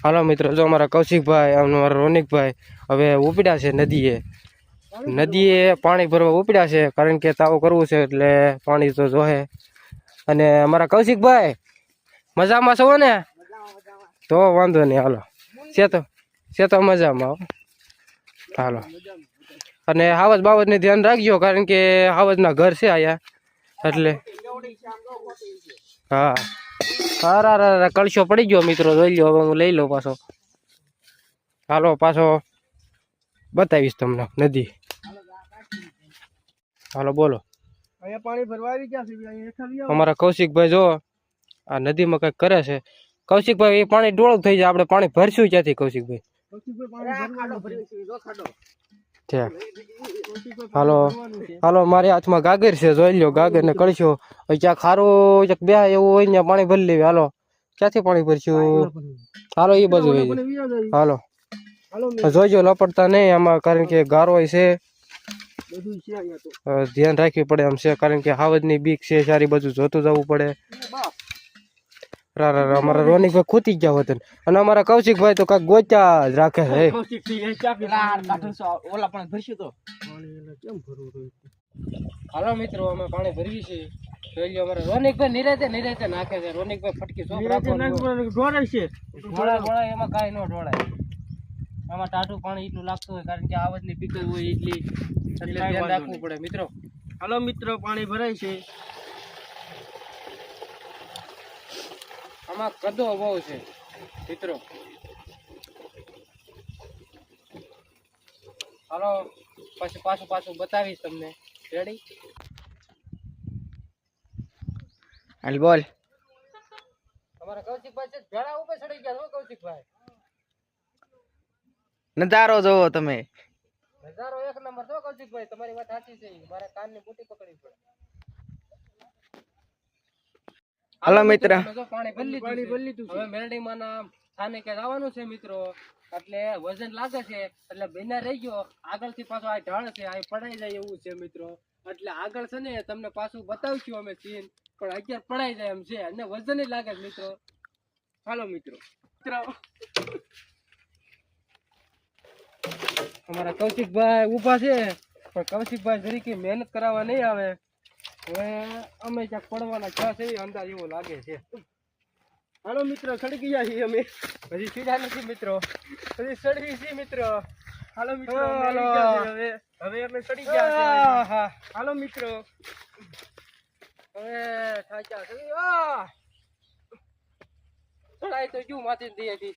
હાલો મિત્રો, જો અમારા કૌશિકભાઈ અમારા રોનિકભાઈ હવે ઉપડ્યા છે નદીએ પાણી ભરવા ઉપડ્યા છે, કારણ કે તાવ કરવું છે એટલે પાણી તો જોહે. અને અમારા કૌશિકભાઈ મજામાં છો ને? તો વાંધો નહીં, હાલો છે તો મજામાં. હાલો, અને હાવજ બાવજને ધ્યાન રાખજો, કારણ કે હાવજના ઘર છે આયા એટલે. હા, હારા કળશો પડી ગયો મિત્રો, જોઈ લો. હવે હું લઈ લઉં પાછો. હાલો, પાછો બતાવીશ તમને નદી. હાલો બોલો. અહીંયા પાણી ભરવા આવી ગયા છે અમારા કૌશિકભાઈ જો આ નદીમાં કઈક કરે છે. કૌશિકભાઈ એ પાણી ડોળું થઈ જાય, આપણે પાણી ભરશું ક્યાંથી કૌશિકભાઈ? હાલો, મારી હાથમાં ગાગર છે, જોઈ લો. ગાગર ને કળશો ક્યાંક ખારું ક્યાંક બે એવું હોય ને પાણી ભરી લેવી. હાલો, ક્યાંથી પાણી ભરશું? હાલો, એ બધું હાલો જોઈજો, લપડતા નહીં આમાં, કારણ કે ગારો છે, ધ્યાન રાખવી પડે એમ છે, કારણ કે હાવજની બીક છે સારી, બધું જોતું જવું પડે. અમારા રોનિકભાઈ ખૂતી ગયા હોત, અને અમારા કૌશિકભાઈ તો કાંઈક ગોચ્યા જ રાખે છે. હાલો મિત્રો, અમે પાણી ભરવી છે, જોઈ લો. અમારા રોનિકભાઈ નિરાતે નાખે છે. રોનિકભાઈ ફટકી ઢોળાય, એમાં કાંઈ ન ઢોળાય. આમાં ટાઢું પાણી એટલું લાગતું હોય, કારણ કે આવજની બીક હોય એટલી, એટલે ધ્યાન રાખવું પડે મિત્રો. હાલો મિત્રો, પાણી ભરાય છે. આમાં કદો બહુ છે મિત્રો. હાલો, પછી પાછું બતાવીશ તમને. રેડી? હાલ બોલ. તમારા કૌશિકભાઈ છે ભેળા ઉપર ચડી ગયા છો. કૌશિકભાઈ, નજારો જોવો તમે. નજારો એક નંબર છો કૌશિકભાઈ, તમારી વાત સાચી છે. મારા કાનની બુટી પકડવી પડે. હાલો મિત્ર, પાણી ભરી લીધું. હવે મેરડીમાં ના સ્થાને કે જવાનું છે મિત્રો, એટલે વજન લાગે છે, એટલે બેના રહી ગયો. આગળથી પાછો આ ઢાળ છે, આ પડાઈ જાય એવું છે મિત્રો, એટલે આગળ છે ને તમને પાછું બતાવશું અમે સીન, પણ અત્યારે પડાઈ જાય એમ છે, અને વજન જ લાગે મિત્રો. હાલો મિત્રો, અમારા કૌશિકભાઈ ઉભા છે, પણ કૌશિકભાઈ જરીકે મહેનત કરાવવા નહીં આવે. હવે અમે ક્યાંક પડવાના છ એવી અંદાજ એવો લાગે છે. હાલો મિત્રો, સડકી ગયા છીએ અમે. હજી સીધા નથી મિત્રો, હજી સડવી છે મિત્રો. હાલો મિત્રો, હવે અમે સડી હા ગયા. હા, હાલો મિત્રો, હવે થાક્યા છે. ચડાય તો શું માથે દે હતી.